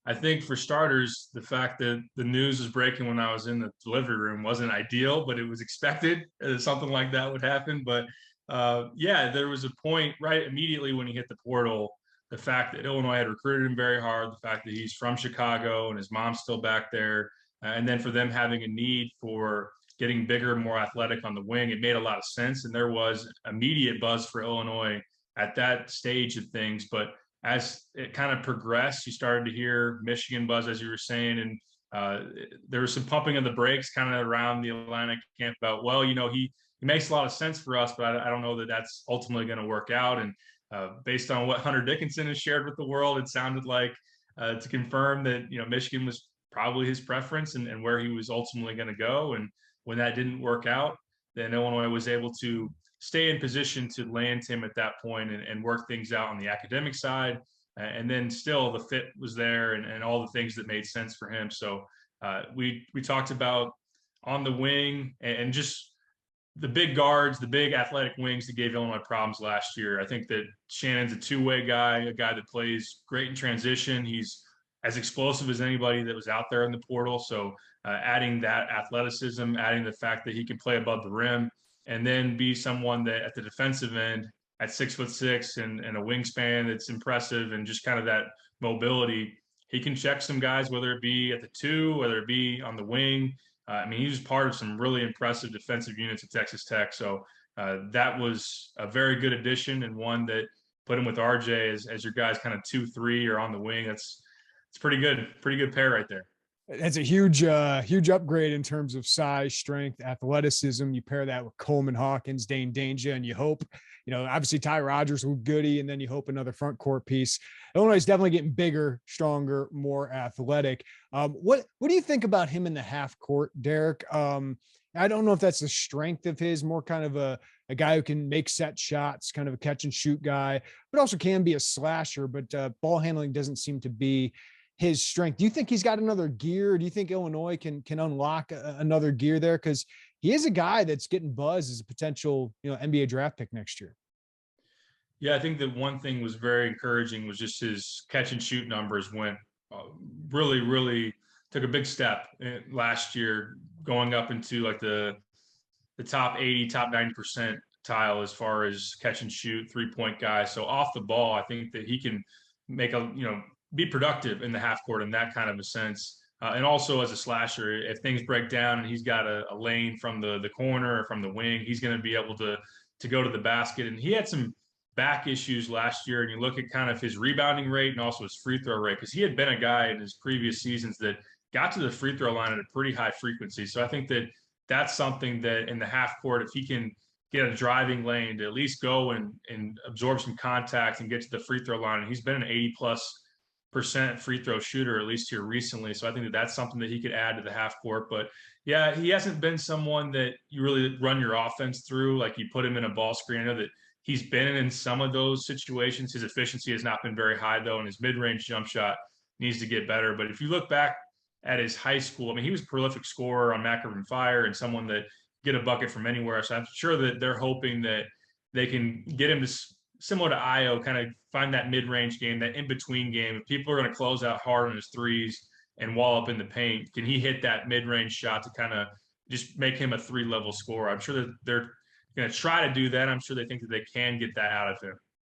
I think for starters, the fact that the news was breaking when I was in the delivery room wasn't ideal, but it was expected something like that would happen. But yeah, there was a point right immediately when he hit the portal. The fact that Illinois had recruited him very hard, the fact that he's from Chicago and his mom's still back there, and then for them having a need for getting bigger, more athletic on the wing, it made a lot of sense. And there was immediate buzz for Illinois at that stage of things. But as it kind of progressed, you started to hear Michigan buzz, as you were saying, and there was some pumping of the brakes kind of around the Atlantic camp about, well, he makes a lot of sense for us, but I don't know that that's ultimately going to work out. And based on what Hunter Dickinson has shared with the world, it sounded like to confirm that Michigan was probably his preference and where he was ultimately going to go. And when that didn't work out, then Illinois was able to stay in position to land him at that point and work things out on the academic side. And then still the fit was there and all the things that made sense for him. So we talked about on the wing and just the big guards, the big athletic wings that gave Illinois problems last year. I think that Shannon's a two-way guy, a guy that plays great in transition. He's as explosive as anybody that was out there in the portal. So adding that athleticism, adding the fact that he can play above the rim, and then be someone that at the defensive end at 6'6" and a wingspan that's impressive and just kind of that mobility. He can check some guys, whether it be at the two, whether it be on the wing. I mean, he was part of some really impressive defensive units at Texas Tech. So that was a very good addition and one that put him with RJ as your guys kind of 2-3 or on the wing. It's pretty good pair right there. That's a huge upgrade in terms of size, strength, athleticism. You pair that with Coleman Hawkins, Dane Danger, and you hope, obviously Ty Rodgers with Goody, and then you hope another front court piece. Illinois is definitely getting bigger, stronger, more athletic. What do you think about him in the half court, Derek? I don't know if that's the strength of his, more kind of a guy who can make set shots, kind of a catch and shoot guy, but also can be a slasher, but ball handling doesn't seem to be his strength. Do you think he's got another gear? Do you think Illinois can unlock another gear there? Because he is a guy that's getting buzz as a potential, NBA draft pick next year. Yeah, I think that one thing was very encouraging was just his catch and shoot numbers went really, really took a big step last year, going up into like the top 80, top 90% tile as far as catch and shoot 3-point guy. So off the ball, I think that he can make be productive in the half court in that kind of a sense. And also as a slasher, if things break down and he's got a lane from the corner or from the wing, he's going to be able to go to the basket. And he had some back issues last year. And you look at kind of his rebounding rate and also his free throw rate, because he had been a guy in his previous seasons that got to the free throw line at a pretty high frequency. So I think that that's something that in the half court, if he can get a driving lane to at least go and absorb some contact and get to the free throw line. And he's been an 80+% free throw shooter, at least here recently. So I think that that's something that he could add to the half court. But yeah, he hasn't been someone that you really run your offense through. Like you put him in a ball screen. I know that he's been in some of those situations. His efficiency has not been very high though, and his mid-range jump shot needs to get better. But if you look back at his high school, I mean, he was a prolific scorer on Mac and Fire and someone that get a bucket from anywhere. So I'm sure that they're hoping that they can get him to, similar to Io, kind of find that mid-range game, that in-between game. If people are going to close out hard on his threes and wall up in the paint, can he hit that mid-range shot to kind of just make him a three-level scorer? I'm sure that they're going to try to do that. I'm sure they think that they can get that out of him.